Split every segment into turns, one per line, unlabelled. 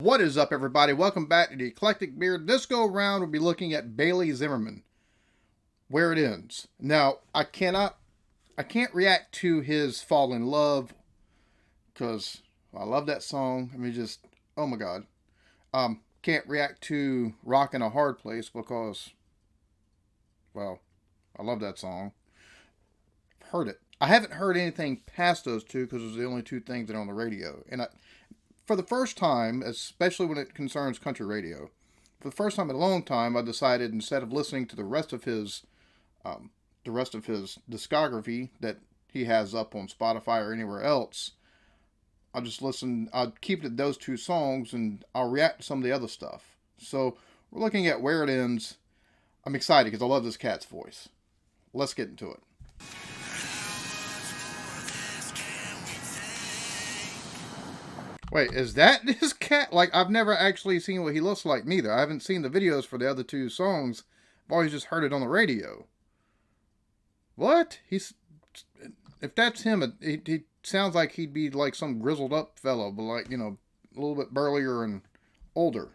What is up, everybody? Welcome back to the Eclectic Beard. This go around, we'll be looking at Baily ZImmerman, Where It Ends. Now, I can't react to his Fall in Love, because I love that song. I mean, just, oh my God. Can't react to Rockin' a Hard Place because, well, I love that song. I've heard it. I haven't heard anything past those two because those are the only two things that are on the radio. And for the first time, especially when it concerns country radio, for the first time in a long time, I decided instead of listening to the rest of his discography that he has up on Spotify or anywhere else, I'll keep it at those two songs and I'll react to some of the other stuff. So we're looking at Where It Ends. I'm excited because I love this cat's voice. Let's get into it. Wait, is that this cat? Like, I've never actually seen what he looks like, neither. I haven't seen the videos for the other two songs. I've always just heard it on the radio. What? If that's him, he sounds like he'd be like some grizzled up fellow, but like, you know, a little bit burlier and older.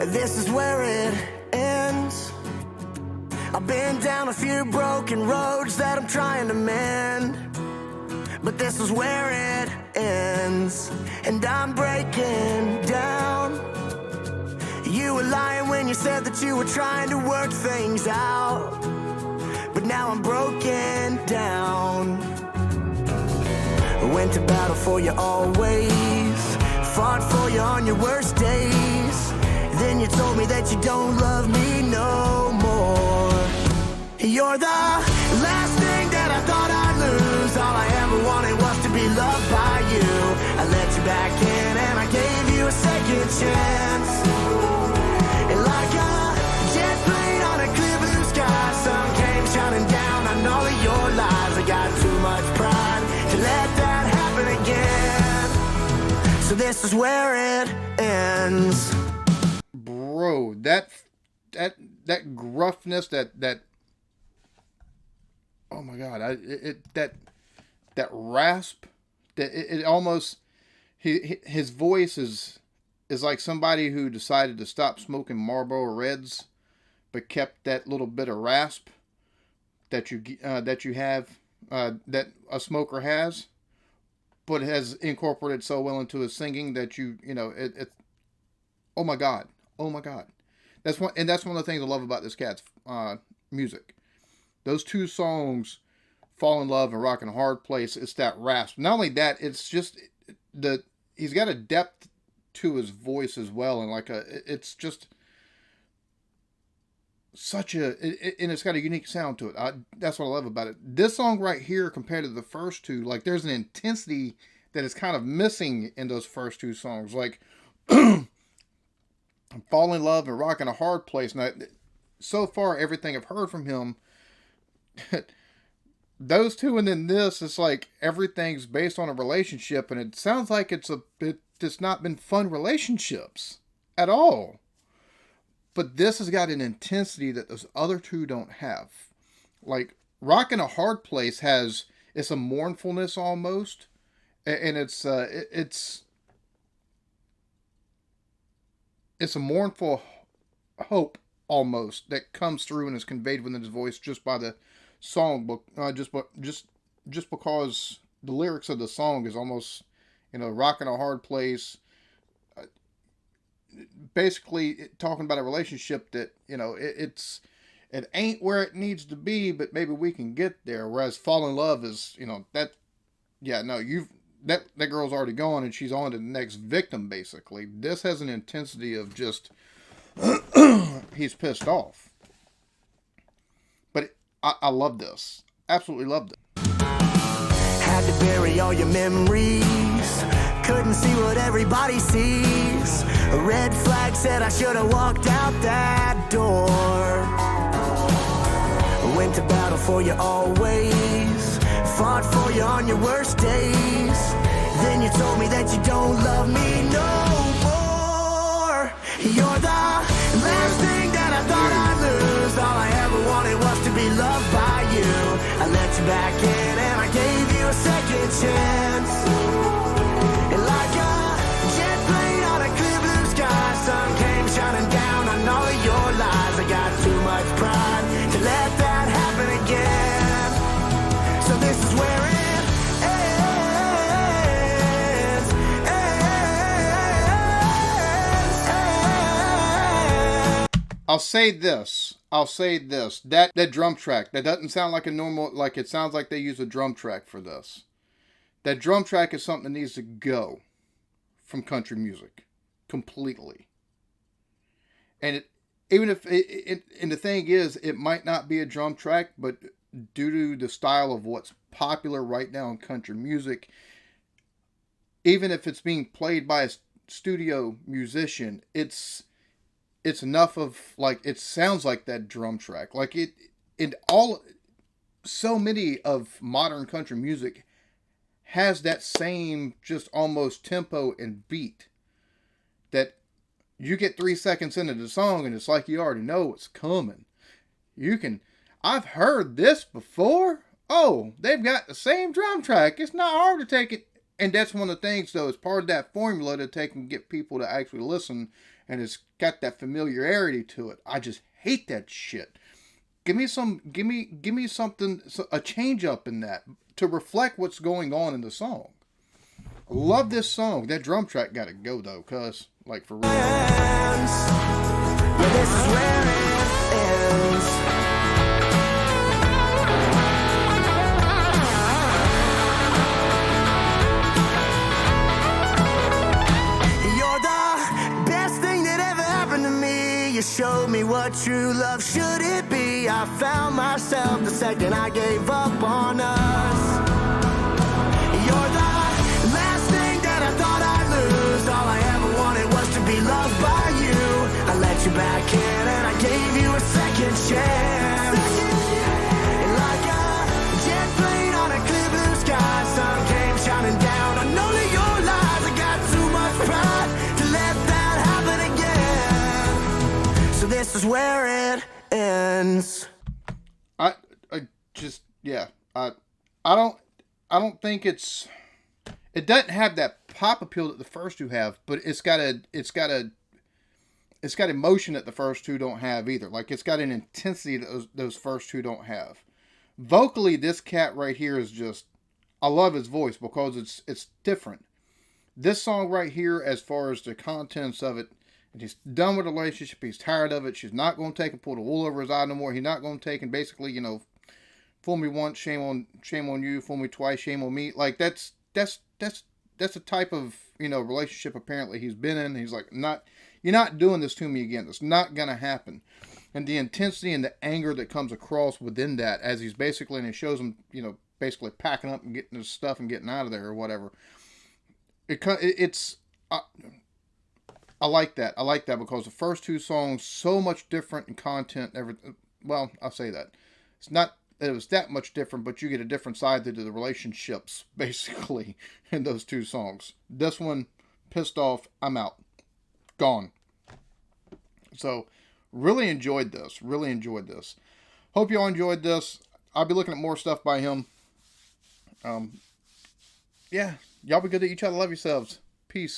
This is where it ends. I've been down a few broken roads that I'm trying to mend, but this is where it ends, and I'm breaking down. You were lying when you said that you were trying to work things out, but now I'm broken down. I went to battle for you always, fought for you on your worst days. Then you told me that you don't love me no more. You're the last thing that I thought I'd lose. All I ever wanted was to be loved by you. I let you back in and I gave you a second chance. And like a jet plane on a clear blue sky, sun came shining down on all of your lies. I got too much pride to let that happen again. So this is where it ends.
Bro, that gruffness, that oh my God, that rasp, it almost, his voice is like somebody who decided to stop smoking Marlboro Reds, but kept that little bit of rasp that you have, that a smoker has, but has incorporated so well into his singing that you know it. Oh my God. Oh my God. That's one of the things I love about this cat's music. Those two songs, Fall in Love and Rockin' a Hard Place, it's that rasp. Not only that, it's just he's got a depth to his voice as well, and it's just such and it's got a unique sound to it. That's what I love about it. This song right here, compared to the first two, like there's an intensity that is kind of missing in those first two songs. Like Fall in Love and Rockin' a Hard Place. Now, so far, everything I've heard from him, those two and then this, it's like everything's based on a relationship, and it sounds like it's not been fun relationships at all. But this has got an intensity that those other two don't have. Like, Rockin' a Hard Place it's a mournfulness almost, and it's a mournful hope almost that comes through and is conveyed within his voice just by the song, just because the lyrics of the song is almost, you know, rocking a hard place, basically talking about a relationship that, you know, it ain't where it needs to be, but maybe we can get there. Whereas Fall in Love is, you know, that girl's already gone and she's on to the next victim, basically. This has an intensity of just, he's pissed off. But I love this. Absolutely loved it.
Had to bury all your memories. Couldn't see what everybody sees. A red flag said I should have walked out that door. I went to battle for you always, fought for you on your worst days. Then you told me that you don't love me no more. You're the last thing that I thought I'd lose. All I ever be loved by you. I let you back in and I gave you a second chance. And like a jet plane on a clear blue sky, sun came shining down on all of your lies. I got too much pride to let that happen again. So this is where it
I'll say this. That drum track, that doesn't sound like a normal, like it sounds like they use a drum track for this. That drum track is something that needs to go from country music completely. And even if and the thing is, it might not be a drum track, but due to the style of what's popular right now in country music, even if it's being played by a studio musician, it's enough of, like, it sounds like that drum track. Like so many of modern country music has that same just almost tempo and beat that you get 3 seconds into the song and it's like you already know what's coming. I've heard this before. Oh, they've got the same drum track. It's not hard to take it. And that's one of the things, though, it's part of that formula to take and get people to actually listen, and it's got that familiarity to it. I just hate that shit. Give me something, a change up in that to reflect what's going on in the song. I love this song. That drum track got to go, though, cuz, like, for real.
This is where it ends. You showed me what true love should it be. I found myself the second I gave up on us. You're the last thing that I thought I'd lose. All I ever wanted was to be loved by you. I let you back in and I gave you a second chance. And like a jet plane on a clear blue sky, sun came shining down on all of your lies. I got too much pride to let that happen again. So this is where it ends.
I don't think it doesn't have that pop appeal that the first two have, but it's got emotion that the first two don't have either. Like, it's got an intensity that those first two don't have. Vocally, this cat right here is just, I love his voice because it's different. This song right here, as far as the contents of it, and he's done with the relationship. He's tired of it. She's not going to take and pull the wool over his eye no more. He's not going to take and basically, fool me once, shame on you. Fool me twice, shame on me. Like, that's the type of, relationship apparently he's been in. He's like, you're not doing this to me again. It's not going to happen. And the intensity and the anger that comes across within that, as he's basically, and it shows him, basically packing up and getting his stuff and getting out of there or whatever. I like that. I like that because the first two songs, so much different in content. Well, I'll say that. It's not that it was that much different, but you get a different side to the relationships, basically, in those two songs. This one, pissed off, I'm out. Gone. So, really enjoyed this. Hope y'all enjoyed this. I'll be looking at more stuff by him. Yeah. Y'all be good to each other. Love yourselves. Peace.